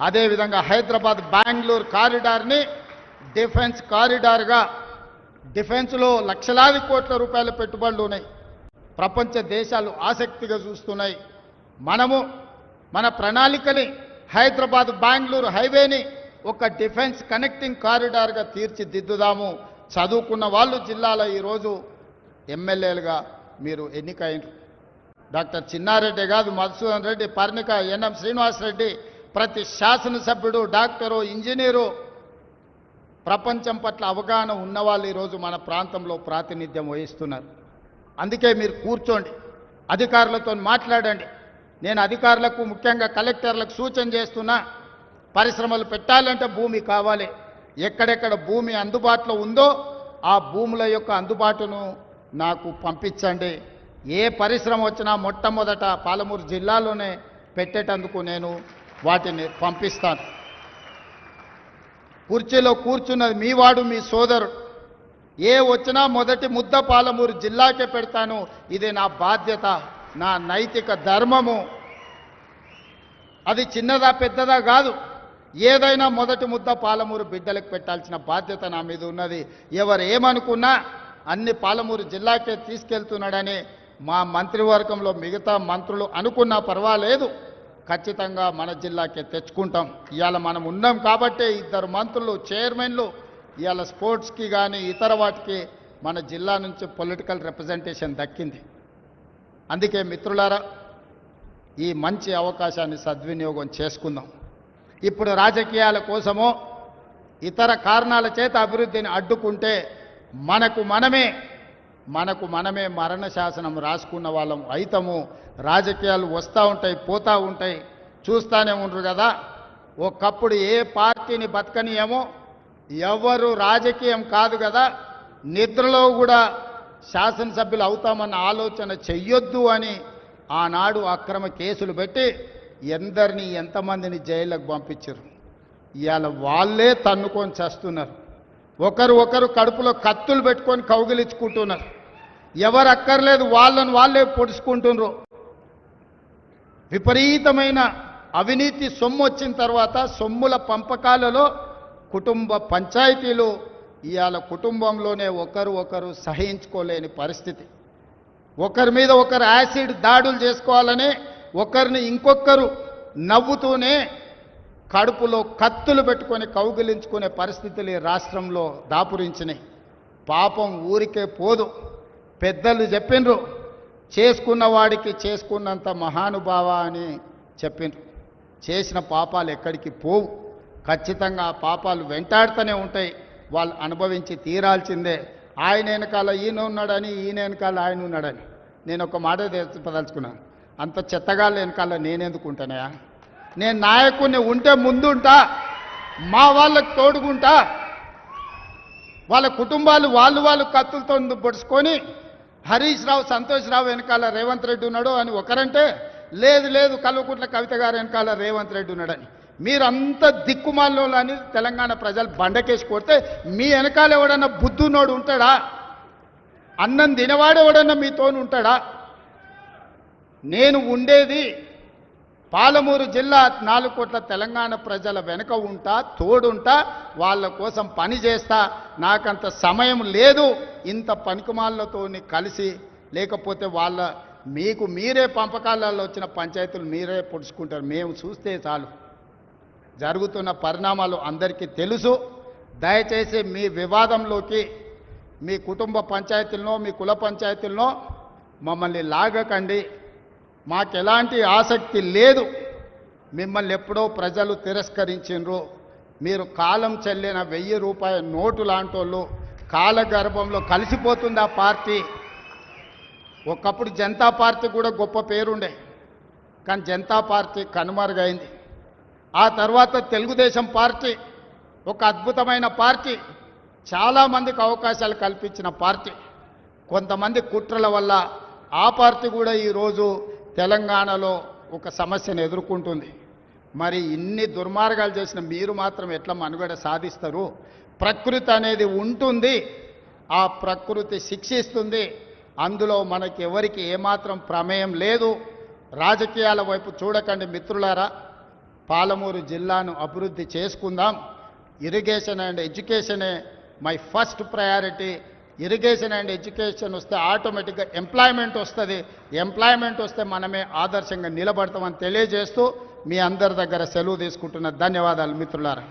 అదేవిధంగా హైదరాబాద్ బెంగళూరు కారిడార్ని డిఫెన్స్ కారిడార్గా డిఫెన్స్లో లక్షలాది కోట్ల రూపాయల పెట్టుబడులు ఉన్నాయి. ప్రపంచ దేశాలు ఆసక్తిగా చూస్తున్నాయి. మనము మన ప్రణాళికని హైదరాబాద్ బెంగళూరు హైవేని ఒక డిఫెన్స్ కనెక్టింగ్ కారిడార్గా తీర్చిదిద్దుదాము. చదువుకున్న వాళ్ళు జిల్లాలో ఈరోజు ఎమ్మెల్యేలుగా మీరు ఎన్నికైనరు. డాక్టర్ చిన్నారెడ్డి కాదు, మధుసూదన్ రెడ్డి, పర్ణిక, ఎన్ఎం శ్రీనివాసరెడ్డి, ప్రతి శాసనసభ్యుడు, డాక్టరు, ఇంజనీరు, ప్రపంచం పట్ల అవగాహన ఉన్నవాళ్ళు ఈరోజు మన ప్రాంతంలో ప్రాతినిధ్యం వహిస్తున్నారు. అందుకే మీరు కూర్చోండి, అధికారులతో మాట్లాడండి. నేను అధికారులకు ముఖ్యంగా కలెక్టర్లకు సూచన చేస్తున్నా, పరిశ్రమలు పెట్టాలంటే భూమి కావాలి. ఎక్కడెక్కడ భూమి అందుబాటులో ఉందో ఆ భూముల యొక్క అందుబాటును నాకు పంపించండి. ఏ పరిశ్రమ వచ్చినా మొట్టమొదట పాలమూరు జిల్లాలోనే పెట్టేటందుకు నేను వాటిని పంపిస్తాను. కుర్చీలో కూర్చున్నది మీ వాడు, మీ సోదరుడు. ఏ వచ్చినా మొదటి ముద్ద పాలమూరు జిల్లాకే పెడతాను. ఇది నా బాధ్యత, నా నైతిక ధర్మము. అది చిన్నదా పెద్దదా కాదు, ఏదైనా మొదటి ముద్ద పాలమూరు బిడ్డలకు పెట్టాల్సిన బాధ్యత నా మీద ఉన్నది. ఎవరు ఏమనుకున్నా అన్ని పాలమూరు జిల్లాకే తీసుకెళ్తున్నాడని మా మంత్రివర్గంలో మిగతా మంత్రులు అనుకున్నా పర్వాలేదు, ఖచ్చితంగా మన జిల్లాకే తెచ్చుకుంటాం. ఇవాళ మనం ఉన్నాం కాబట్టే 2 మంత్రులు, చైర్మన్లు ఇవాళ స్పోర్ట్స్కి కానీ ఇతర వాటికి మన జిల్లా నుంచి పొలిటికల్ రిప్రజెంటేషన్ దక్కింది. అందుకే మిత్రులారా, ఈ మంచి అవకాశాన్ని సద్వినియోగం చేసుకుందాం. ఇప్పుడు రాజకీయాల కోసమో ఇతర కారణాల చేత అభివృద్ధిని అడ్డుకుంటే మనకు మనమే మరణ శాసనం రాసుకున్న వాళ్ళం అయితము. రాజకీయాలు వస్తూ ఉంటాయి, పోతూ ఉంటాయి, చూస్తూనే ఉండరు కదా. ఒకప్పుడు ఏ పార్టీని బతకనియేమో, ఎవరు రాజకీయం కాదు కదా, నిద్రలో కూడా శాసనసభ్యులు అవుతామన్న ఆలోచన చెయ్యొద్దు అని ఆనాడు అక్రమ కేసులు పెట్టి ఎంతమందిని జైళ్ళకు పంపించారు. ఇవాళ వాళ్ళే తన్నుకొని చేస్తున్నారు. ఒకరు కడుపులో కత్తులు పెట్టుకొని కౌగిలించుకుంటున్నారు. ఎవరు అక్కర్లేదు, వాళ్ళే పొడుచుకుంటున్నారు. విపరీతమైన అవినీతి సొమ్ము వచ్చిన తర్వాత సొమ్ముల పంపకాలలో కుటుంబ పంచాయతీలు ఇవాళ కుటుంబంలోనే ఒకరు సహించుకోలేని పరిస్థితి. ఒకరి మీద ఒకరు యాసిడ్ దాడులు చేసుకోవాలని ఒకరిని ఇంకొకరు నవ్వుతూనే కడుపులో కత్తులు పెట్టుకొని కౌగిలించుకునే పరిస్థితులు ఈ రాష్ట్రంలో దాపురించినాయి. పాపం ఊరికే పోదు. పెద్దలు చెప్పిండ్రు, చేసుకున్న వాడికి చేసుకున్నంత మహానుభావ అని చెప్పిండ్రు. చేసిన పాపాలు ఎక్కడికి పోవు, ఖచ్చితంగా ఆ పాపాలు వెంటాడుతూనే ఉంటాయి. వాళ్ళు అనుభవించి తీరాల్సిందే. ఆయన వెనకాల ఈయన ఉన్నాడని, ఈయన వెనకాల ఆయన ఉన్నాడని నేను ఒక మాట చెప్పదలుచుకున్నాను. అంత చెత్తగాళ్ళ వెనకాల నేనెందుకు ఉంటానయా? నేను నాయకుడిని ఉంటే ముందుంటా, మా వాళ్ళకు తోడుకుంటా. వాళ్ళ కుటుంబాలు వాళ్ళు కత్తులతో పొడుచుకొని హరీష్ రావు, సంతోష్ రావు వెనకాల రేవంత్ రెడ్డి ఉన్నాడు అని ఒకరంటే, లేదు కల్వకుంట్ల కవిత గారు వెనకాల రేవంత్ రెడ్డి ఉన్నాడని. మీరంతా దిక్కుమాలని తెలంగాణ ప్రజలు బండకేసి కొడితే మీ వెనకాల ఎవడన్నా బుద్ధున్నోడు ఉంటాడా? అన్నం తినవాడెవడన్నా మీతోని ఉంటాడా? నేను ఉండేది పాలమూరు జిల్లా 4 కోట్ల తెలంగాణ ప్రజల వెనుక ఉంటా, తోడుంటా, వాళ్ళ కోసం పని చేస్తా. నాకంత సమయం లేదు ఇంత పనికిమాలతో కలిసి, లేకపోతే మీకు మీరే పంపకాలలో వచ్చిన పంచాయతీలు మీరే పొడుచుకుంటారు. మేము చూస్తే చాలు. జరుగుతున్న పరిణామాలు అందరికీ తెలుసు. దయచేసి మీ వివాదంలోకి మీ కుటుంబ పంచాయతీలను, మీ కుల పంచాయతీలను మమ్మల్ని లాగకండి. మాకెలాంటి ఆసక్తి లేదు. మిమ్మల్ని ఎప్పుడో ప్రజలు తిరస్కరించిండ్రు. మీరు కాలం చెల్లిన 1000 రూపాయల నోటు లాంటి వాళ్ళు. కాలగర్భంలో కలిసిపోతుంది ఆ పార్టీ. ఒకప్పుడు జనతా పార్టీ కూడా గొప్ప పేరుండే, కానీ జనతా పార్టీ కనుమరుగైంది. ఆ తర్వాత తెలుగుదేశం పార్టీ ఒక అద్భుతమైన పార్టీ, చాలామందికి అవకాశాలు కల్పించిన పార్టీ. కొంతమంది కుట్రల వల్ల ఆ పార్టీ కూడా ఈరోజు తెలంగాణలో ఒక సమస్యను ఎదుర్కొంటుంది. మరి ఇన్ని దుర్మార్గాలు చేసిన మీరు మాత్రం ఎట్లా మనుగడ సాధిస్తారు? ప్రకృతి అనేది ఉంటుంది, ఆ ప్రకృతి శిక్షిస్తుంది. అందులో మనకి ఎవరికి ఏమాత్రం ప్రమేయం లేదు. రాజకీయాల వైపు చూడకండి మిత్రులారా. పాలమూరు జిల్లాను అభివృద్ధి చేసుకుందాం. ఇరిగేషన్ అండ్ ఎడ్యుకేషనే my first priority. Irrigation and education వస్తే ఆటోమేటిక్గా ఎంప్లాయ్మెంట్ వస్తుంది. ఎంప్లాయ్మెంట్ వస్తే మనమే ఆదర్శంగా నిలబడతామని తెలియజేస్తూ మీ అందరి దగ్గర సెలవు తీసుకుంటున్న ధన్యవాదాలు మిత్రులారా.